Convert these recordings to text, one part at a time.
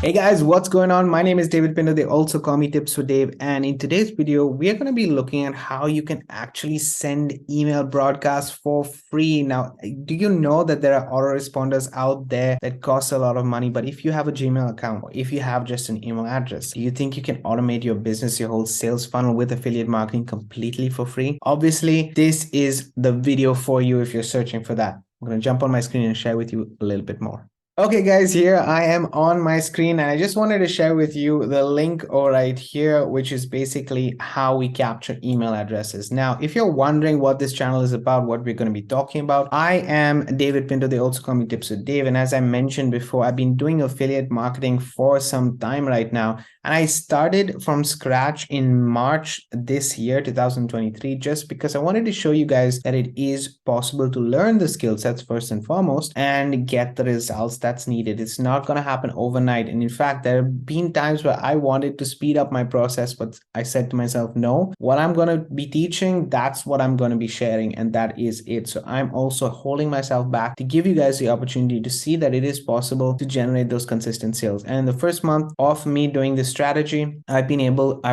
Hey guys, what's going on? My name is David Pinder. They also call me Tips for Dave. And in today's video, we are going to be looking at how you can actually send email broadcasts for free. Now, do you know that there are autoresponders out there that cost a lot of money? But if you have a Gmail account, or if you have just an email address, do you think you can automate your business, your whole sales funnel with affiliate marketing completely for free? Obviously, this is the video for you if you're searching for that. I'm going to jump on my screen and share with you a little bit more. Okay guys, here I am on my screen and I just wanted to share with you the link right here, which is basically how we capture email addresses. Now, if you're wondering what this channel is about, what we're going to be talking about, I am David Pinto. They also call me Tips with Dave. And as I mentioned before, I've been doing affiliate marketing for some time right now. And I started from scratch in March this year, 2023, just because I wanted to show you guys that it is possible to learn the skill sets first and foremost and get the results that's needed. It's not going to happen overnight. And in fact, there have been times where I wanted to speed up my process, but I said to myself, no, what I'm going to be teaching, that's what I'm going to be sharing. And that is it. So I'm also holding myself back to give you guys the opportunity to see that it is possible to generate those consistent sales. And in the first month of me doing this strategy, I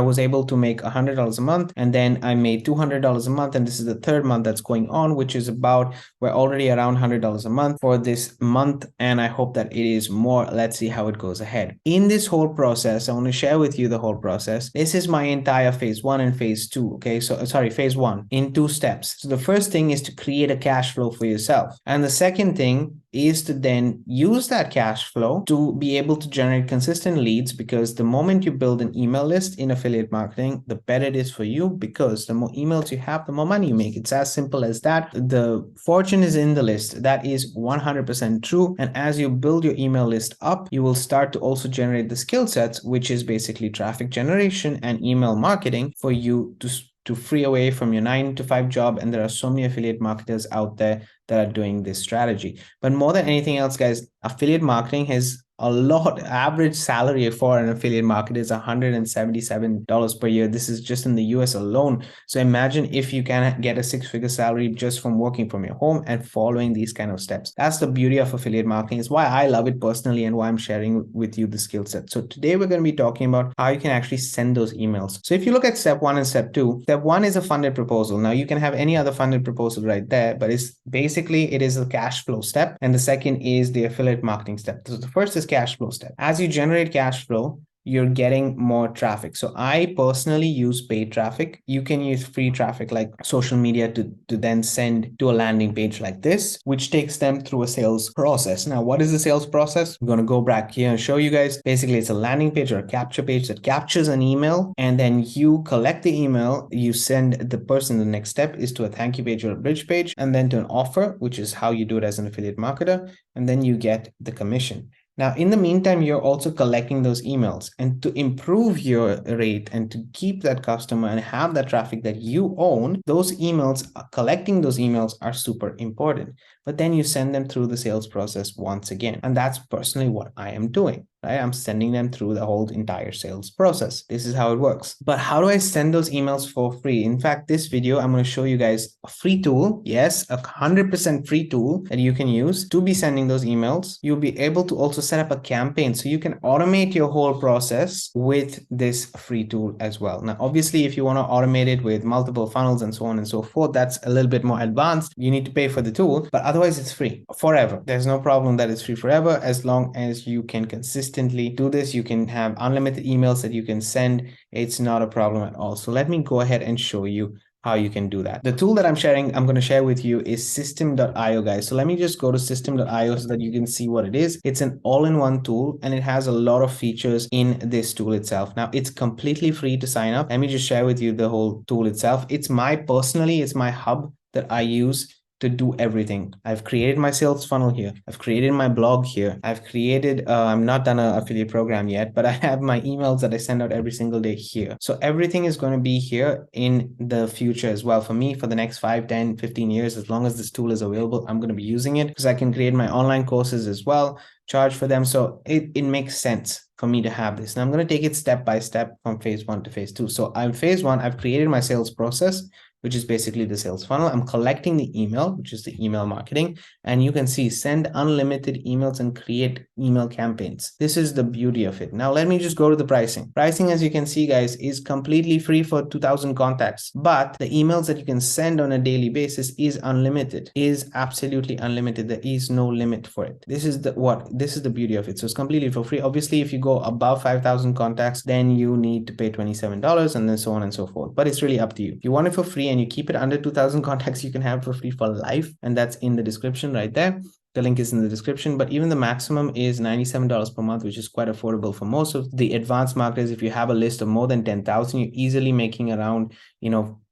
was able to make $100 a month, and then I made $200 a month. And this is the third month that's going on, which is we're already around $100 a month for this month. And I hope that it is more. Let's see how it goes ahead. In this whole process, I want to share with you the whole process. This is my entire phase 1 and phase 2. Okay, so sorry, phase 1 in 2 steps. So the first thing is to create a cash flow for yourself. And the second thing is to then use that cash flow to be able to generate consistent leads, because the moment you build an email list in affiliate marketing, the better it is for you, because the more emails you have, the more money you make. It's as simple as that. The fortune is in the list. That is 100% true. And as you build your email list up, you will start to also generate the skill sets, which is basically traffic generation and email marketing for you to free away from your 9-to-5 job. And there are so many affiliate marketers out there that are doing this strategy. But more than anything else, guys, affiliate marketing has a lot. Average salary for an affiliate marketer is $177 per year. This is just in the US alone. So imagine if you can get a 6-figure salary just from working from your home and following these kind of steps. That's the beauty of affiliate marketing. It's why I love it personally and why I'm sharing with you the skill set. So today we're going to be talking about how you can actually send those emails. So if you look at step 1 and step 2, step 1 is a funded proposal. Now you can have any other funded proposal right there, but it is a cash flow step. And the second is the affiliate marketing step. So the first is cash flow step. As you generate cash flow, you're getting more traffic. So I personally use paid traffic. You can use free traffic like social media to then send to a landing page like this, which takes them through a sales process. Now, what is the sales process? I'm going to go back here and show you guys. Basically, it's a landing page or a capture page that captures an email, and then you collect the email, you send the person. The next step is to a thank you page or a bridge page, and then to an offer, which is how you do it as an affiliate marketer, and then you get the commission. Now, in the meantime, you're also collecting those emails, and to improve your rate and to keep that customer and have that traffic that you own, collecting those emails are super important. But then you send them through the sales process once again. And that's personally what I am doing. Right? I'm sending them through the whole entire sales process. This is how it works. But how do I send those emails for free? In fact, this video, I'm going to show you guys a free tool. Yes, 100% free tool that you can use to be sending those emails. You'll be able to also set up a campaign, so you can automate your whole process with this free tool as well. Now, obviously, if you want to automate it with multiple funnels and so on and so forth, that's a little bit more advanced. You need to pay for the tool, but otherwise it's free forever. There's no problem that it's free forever, as long as you can consistently do this. You can have unlimited emails that you can send. It's not a problem at all. So let me go ahead and show you how you can do that. The tool that I'm going to share with you is systeme.io, guys. So let me just go to systeme.io so that you can see what it is. It's an all-in-one tool, and it has a lot of features in this tool itself. Now, it's completely free to sign up. Let me just share with you the whole tool itself. It's my hub that I use to do everything. I've created my sales funnel here. I've created my blog here. I'm not done an affiliate program yet, but I have my emails that I send out every single day here. So everything is going to be here in the future as well. For me, for the next 5, 10, 15 years, as long as this tool is available, I'm going to be using it, because I can create my online courses as well, charge for them. So it makes sense for me to have this. Now I'm going to take it step by step from phase 1 to phase 2. So I'm phase 1, I've created my sales process, which is basically the sales funnel. I'm collecting the email, which is the email marketing. And you can see send unlimited emails and create email campaigns. This is the beauty of it. Now, let me just go to the pricing. Pricing, as you can see, guys, is completely free for 2000 contacts, but the emails that you can send on a daily basis is unlimited, is absolutely unlimited. There is no limit for it. This is the beauty of it. So it's completely for free. Obviously, if you go above 5,000 contacts, then you need to pay $27 and then so on and so forth. But it's really up to you. If you want it for free and you keep it under 2,000 contacts, you can have it for free for life. And that's in the description right there. The link is in the description, but even the maximum is $97 per month, which is quite affordable for most of the advanced marketers. If you have a list of more than 10,000, you're easily making around,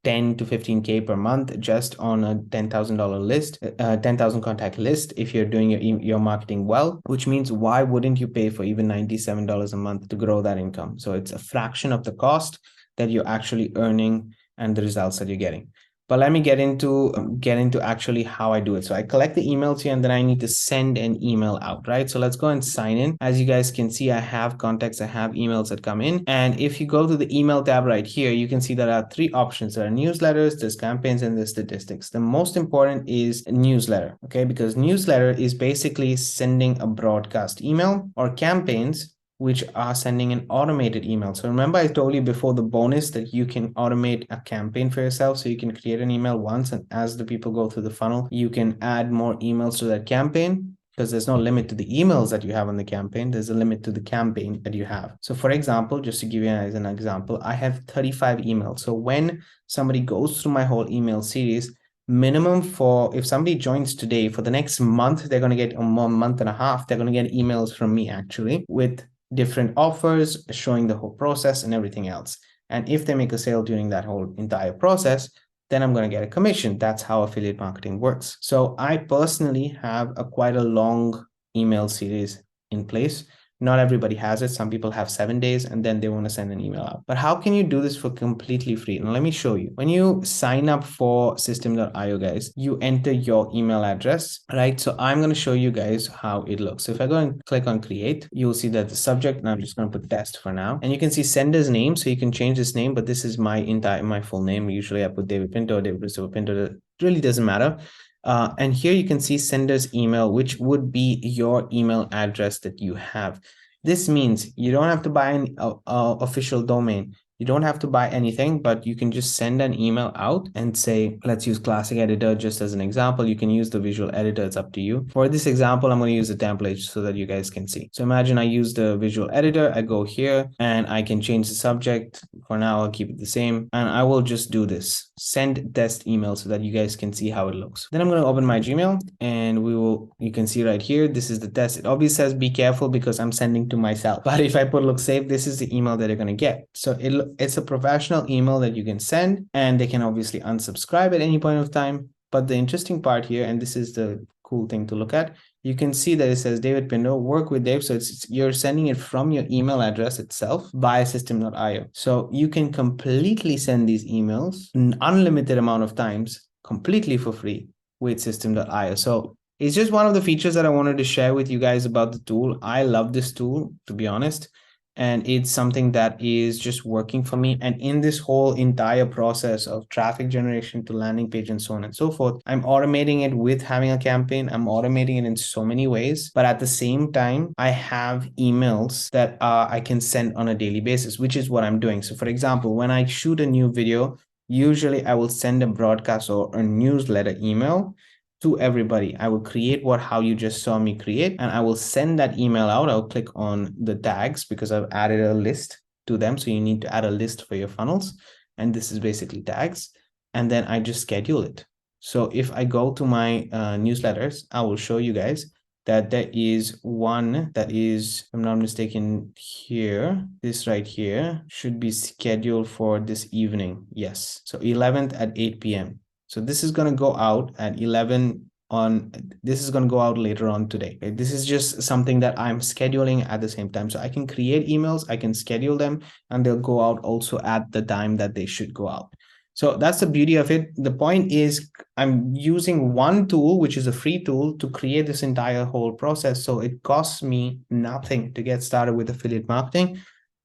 10 to 15K per month just on a $10,000 list, 10,000 contact list. If you're doing your marketing well, which means why wouldn't you pay for even $97 a month to grow that income? So it's a fraction of the cost that you're actually earning and the results that you're getting. But let me get into actually how I do it. So I collect the emails here and then I need to send an email out, right? So let's go and sign in. As you guys can see, I have contacts, I have emails that come in. And if you go to the email tab right here, you can see there are three options. There are newsletters, there's campaigns, and there's statistics. The most important is newsletter, okay? Because newsletter is basically sending a broadcast email, or campaigns, which are sending an automated email. So remember, I told you before the bonus that you can automate a campaign for yourself. So you can create an email once, and as the people go through the funnel, you can add more emails to that campaign, because there's no limit to the emails that you have on the campaign. There's a limit to the campaign that you have. So for example, just to give you as an example, I have 35 emails. So when somebody goes through my whole email series, minimum for, if somebody joins today, for the next month, they're going to get a month and a half, they're going to get emails from me actually with different offers, showing the whole process and everything else. And if they make a sale during that whole entire process, then I'm going to get a commission. That's how affiliate marketing works. So I personally have quite a long email series in place. Not everybody has it. Some people have 7 days and then they want to send an email out. But how can you do this for completely free? Now, let me show you. When you sign up for systeme.io, guys, you enter your email address, right? So I'm going to show you guys how it looks. So if I go and click on create, you'll see that the subject, and I'm just going to put test for now. And you can see sender's name. So you can change this name, but this is my full name. Usually I put David Pinto, David Christopher Pinto. It really doesn't matter. And here you can see sender's email, which would be your email address that you have. This means you don't have to buy an official domain. You don't have to buy anything, but you can just send an email out and say, let's use Classic Editor just as an example. You can use the visual editor. It's up to you. For this example, I'm going to use a template so that you guys can see. So imagine I use the visual editor. I go here and I can change the subject. For now, I'll keep it the same. And I will just do this. Send test email so that you guys can see how it looks. Then I'm going to open my Gmail and you can see right here, this is the test. It obviously says be careful because I'm sending to myself. But if I put look safe, this is the email that you're going to get. So it's a professional email that you can send, and they can obviously unsubscribe at any point of time. But the interesting part here, and this is the cool thing to look at, you can see that it says David Pinto, work with Dave. So you're sending it from your email address itself via systeme.io. So you can completely send these emails an unlimited amount of times completely for free with systeme.io. So it's just one of the features that I wanted to share with you guys about the tool. I love this tool, to be honest. And it's something that is just working for me. And in this whole entire process of traffic generation to landing page and so on and so forth, I'm automating it with having a campaign. I'm automating it in so many ways. But at the same time, I have emails that I can send on a daily basis, which is what I'm doing. So for example, when I shoot a new video, usually I will send a broadcast or a newsletter email to everybody. I will create how you just saw me create, and I will send that email out. I'll click on the tags because I've added a list to them. So you need to add a list for your funnels. And this is basically tags. And then I just schedule it. So if I go to my newsletters, I will show you guys that there is one that is, if I'm not mistaken, here. This right here should be scheduled for this evening. Yes. So 11th at 8 p.m. So this is going to go out at 11 on, this is going to go out later on today. Okay? This is just something that I'm scheduling at the same time. So I can create emails, I can schedule them, and they'll go out also at the time that they should go out. So that's the beauty of it. The point is I'm using one tool, which is a free tool, to create this entire whole process. So it costs me nothing to get started with affiliate marketing,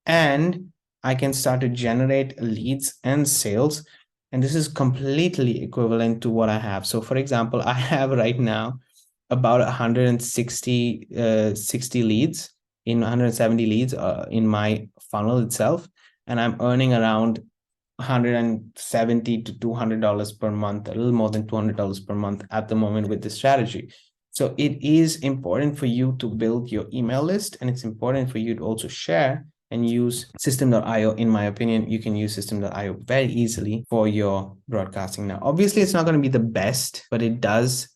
and I can start to generate leads and sales And this is completely equivalent to what I have. So for example, I have right now about 160 60 leads, in 170 leads in my funnel itself, and I'm earning around $170 to $200 per month, a little more than $200 per month at the moment with this strategy. So it is important for you to build your email list, and it's important for you to also share and use systeme.io. In my opinion, you can use systeme.io very easily for your broadcasting. Now, obviously, it's not going to be the best, but it does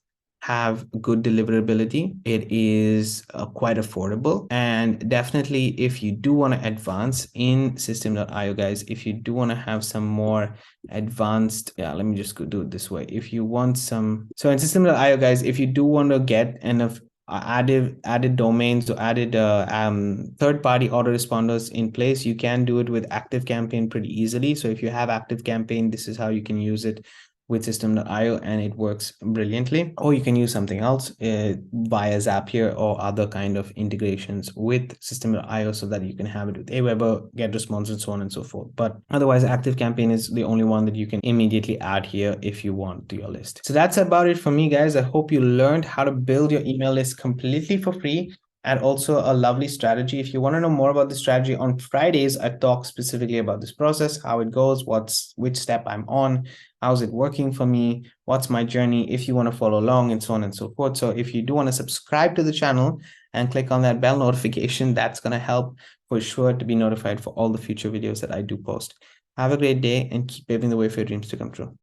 have good deliverability. It is quite affordable, and definitely if you do want to advance in systeme.io, guys, if you do want to have some more advanced, yeah, let me just go do it this way. If you want some, so in systeme.io, guys, if you do want to get enough added domains or added third-party autoresponders in place, you can do it with ActiveCampaign pretty easily. So if you have ActiveCampaign, this is how you can use it with systeme.io, and it works brilliantly. Or you can use something else via Zapier or other kind of integrations with systeme.io, so that you can have it with Aweber, GetResponse, and so on and so forth. But otherwise, ActiveCampaign is the only one that you can immediately add here if you want to your list. So that's about it for me, guys. I hope you learned how to build your email list completely for free, and also a lovely strategy. If you want to know more about the strategy, on Fridays, I talk specifically about this process, how it goes, which step I'm on, how's it working for me, what's my journey, if you want to follow along, and so on and so forth. So if you do want to subscribe to the channel and click on that bell notification, that's going to help for sure to be notified for all the future videos that I do post. Have a great day and keep paving the way for your dreams to come true.